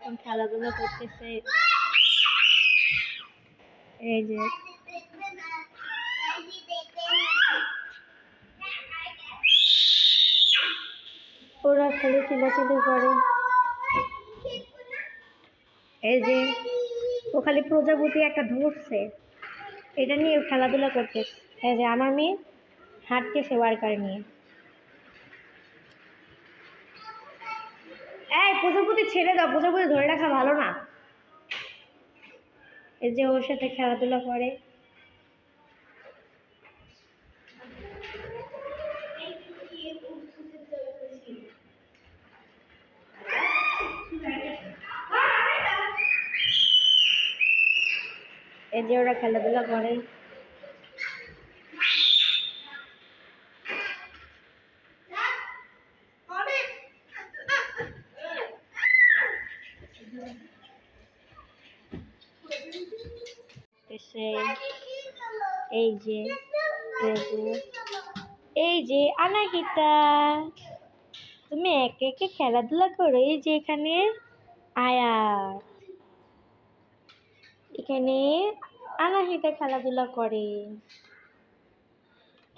এখন খেলাধুলা করতেছে। এই যে ওরা খালি চিল্লাচিল্লি করে। এই যে ও খালি প্রজাপতি একটা ধরছে, এটা নিয়ে খেলাধুলা করতেছে। এই যে আমার মেয়ে হাঁটতেছে ওয়ার্কার নিয়ে। এই প্রজাপতি ছেড়ে দাও, প্রজাপতি ধরে রাখা ভালো না। এই যে ওর সাথে খেলাধুলা করে। এই যে ওরা খেলাধুলা করে। এই যে এই যে আনাহিতা, তুমি একে একে খেলাধুলা করো। এই যে এখানে আয়াত, এখানে আনাহিতা খেলাধুলা করে,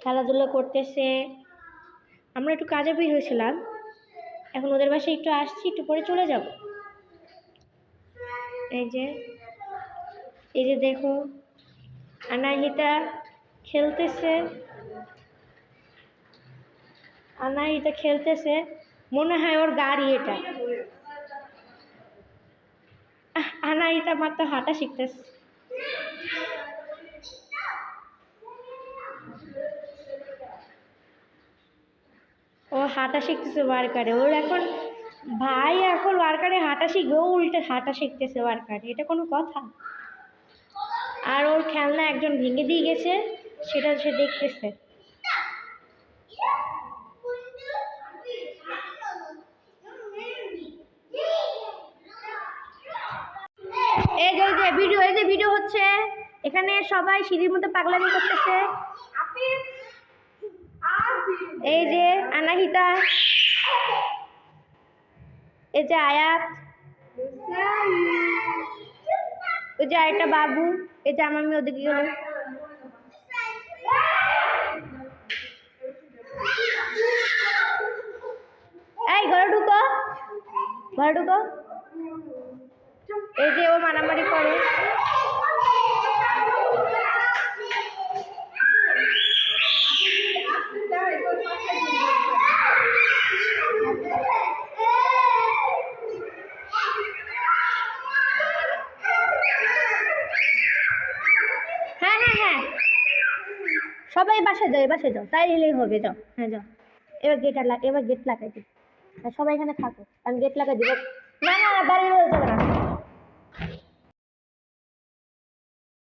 খেলাধুলা করতেছে। আমরা একটু কাজে বের হয়েছিলাম, এখন ওদের বাসায় একটু আসছি, একটু পরে চলে যাব। এই যে দেখো আনাহিতা খেলতেছে, আনাহিতা খেলতেছে, মনে হয় ওর গাড়ি এটা। আনাহিতা মাত্র হাঁটা শিখতেছে। ও হাঁটা শিখতেছে ওয়ার্কারে। ওর এখন ভাই এখন ওয়ার্কারে হাঁটা শিখবে, ও উল্টে হাঁটা শিখতেছে ওয়ার্কারে, এটা কোনো কথা? আর ওর খেলনা একজন ভেঙে দিয়ে গেছে, সেটা সে দেখতেছে। এই যে ভিডিও হচ্ছে, এখানে সবাই সিঁড়ির মধ্যে পাগলামি করতেছে। এই যে আনাহিতা, এই যে আয়াত, ওই যে আরেকটা বাবু, এই যে আমার মেয়ে ওদিকে গেল। এই ঘরে ঢুকো, ঘরে ঢুকো। এই যে ও মারামারি করে। হ্যাঁ সবাই বাসায় যাও, তাই হলেই হবে। যাও, হ্যাঁ যাও। এবার গেট লাগাই দিই। সবাই এখানে থাকো, আমি গেট লাগাই দিব। না বাড়ি যাবে না।